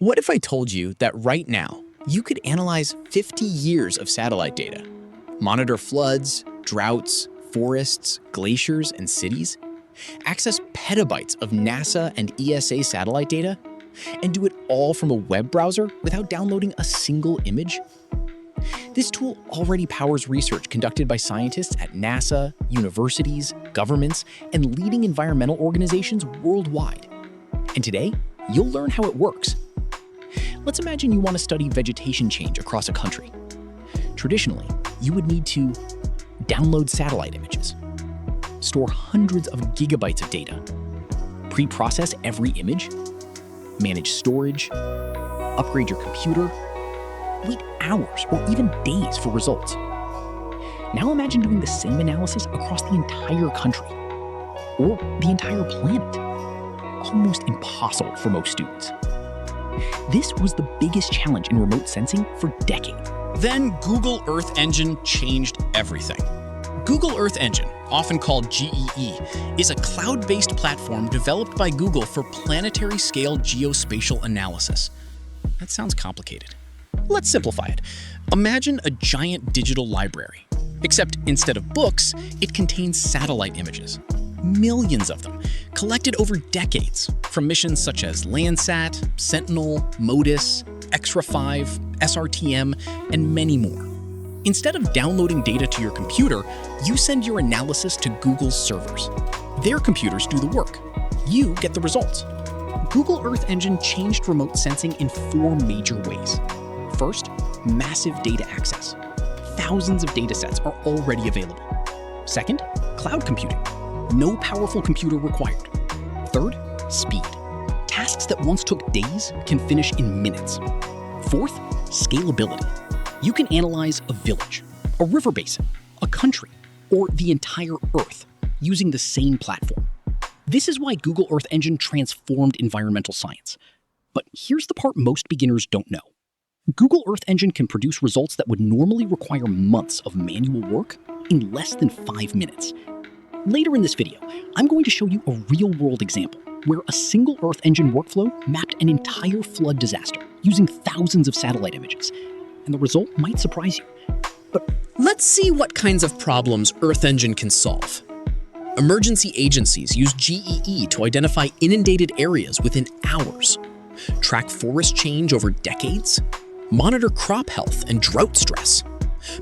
What if I told you that right now, you could analyze 50 years of satellite data, monitor floods, droughts, forests, glaciers, and cities, access petabytes of NASA and ESA satellite data, and do it all from a web browser without downloading a single image? This tool already powers research conducted by scientists at NASA, universities, governments, and leading environmental organizations worldwide. And today, you'll learn how it works. Let's imagine you want to study vegetation change across a country. Traditionally, you would need to download satellite images, store hundreds of gigabytes of data, pre-process every image, manage storage, upgrade your computer, wait hours or even days for results. Now imagine doing the same analysis across the entire country or the entire planet. Almost impossible for most students. This was the biggest challenge in remote sensing for decades. Then Google Earth Engine changed everything. Google Earth Engine, often called GEE, is a cloud-based platform developed by Google for planetary-scale geospatial analysis. That sounds complicated. Let's simplify it. Imagine a giant digital library, except instead of books, it contains satellite images. Millions of them, collected over decades from missions such as Landsat, Sentinel, MODIS, EXRA-5, SRTM, and many more. Instead of downloading data to your computer, you send your analysis to Google's servers. Their computers do the work. You get the results. Google Earth Engine changed remote sensing in 4 major ways. First, massive data access. Thousands of datasets are already available. Second, cloud computing. No powerful computer required. Third, speed. Tasks that once took days can finish in minutes. Fourth, scalability. You can analyze a village, a river basin, a country, or the entire Earth using the same platform. This is why Google Earth Engine transformed environmental science. But here's the part most beginners don't know. Google Earth Engine can produce results that would normally require months of manual work in less than 5 minutes. Later in this video, I'm going to show you a real-world example where a single Earth Engine workflow mapped an entire flood disaster using thousands of satellite images. And the result might surprise you. But let's see what kinds of problems Earth Engine can solve. Emergency agencies use GEE to identify inundated areas within hours, track forest change over decades, monitor crop health and drought stress,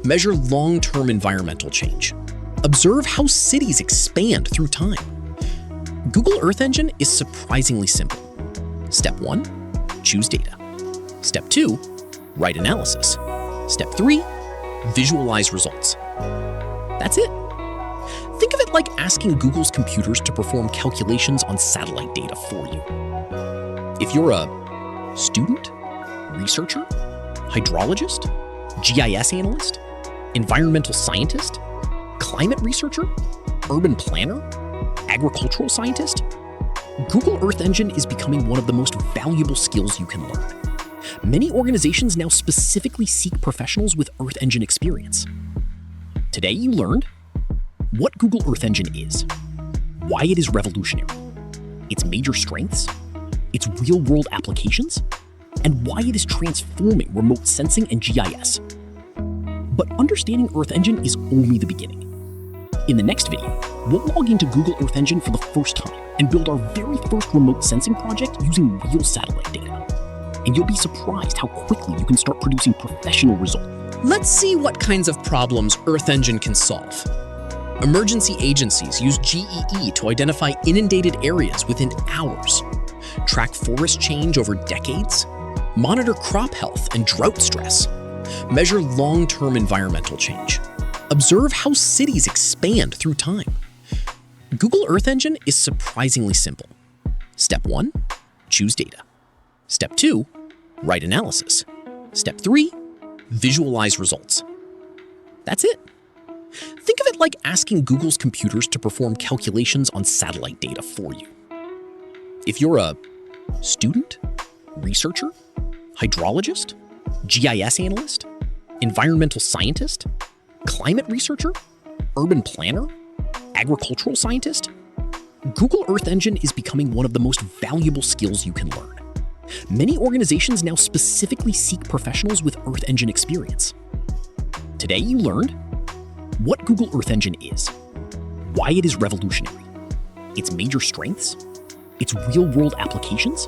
measure long-term environmental change, observe how cities expand through time. Google Earth Engine is surprisingly simple. Step 1, choose data. Step 2, write analysis. Step 3, visualize results. That's it. Think of it like asking Google's computers to perform calculations on satellite data for you. If you're a student, researcher, hydrologist, GIS analyst, environmental scientist, climate researcher, urban planner, agricultural scientist, Google Earth Engine is becoming one of the most valuable skills you can learn. Many organizations now specifically seek professionals with Earth Engine experience. Today you learned what Google Earth Engine is, why it is revolutionary, its major strengths, its real-world applications, and why it is transforming remote sensing and GIS. But understanding Earth Engine is only the beginning. In the next video, we'll log into Google Earth Engine for the first time and build our very first remote sensing project using real satellite data. And you'll be surprised how quickly you can start producing professional results. Let's see what kinds of problems Earth Engine can solve. Emergency agencies use GEE to identify inundated areas within hours, track forest change over decades, monitor crop health and drought stress, measure long-term environmental change, observe how cities expand through time. Google Earth Engine is surprisingly simple. Step 1, choose data. Step 2, write analysis. Step 3, visualize results. That's it. Think of it like asking Google's computers to perform calculations on satellite data for you. If you're a student, researcher, hydrologist, GIS analyst, environmental scientist, climate researcher, urban planner, agricultural scientist, Google Earth Engine is becoming one of the most valuable skills you can learn. Many organizations now specifically seek professionals with Earth Engine experience. Today you learned what Google Earth Engine is, why it is revolutionary, its major strengths, its real-world applications,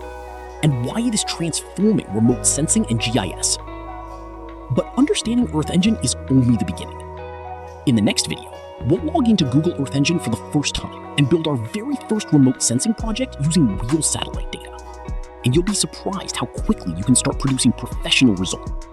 and why it is transforming remote sensing and GIS. But understanding Earth Engine is only the beginning. In the next video, we'll log into Google Earth Engine for the first time and build our very first remote sensing project using real satellite data. And you'll be surprised how quickly you can start producing professional results.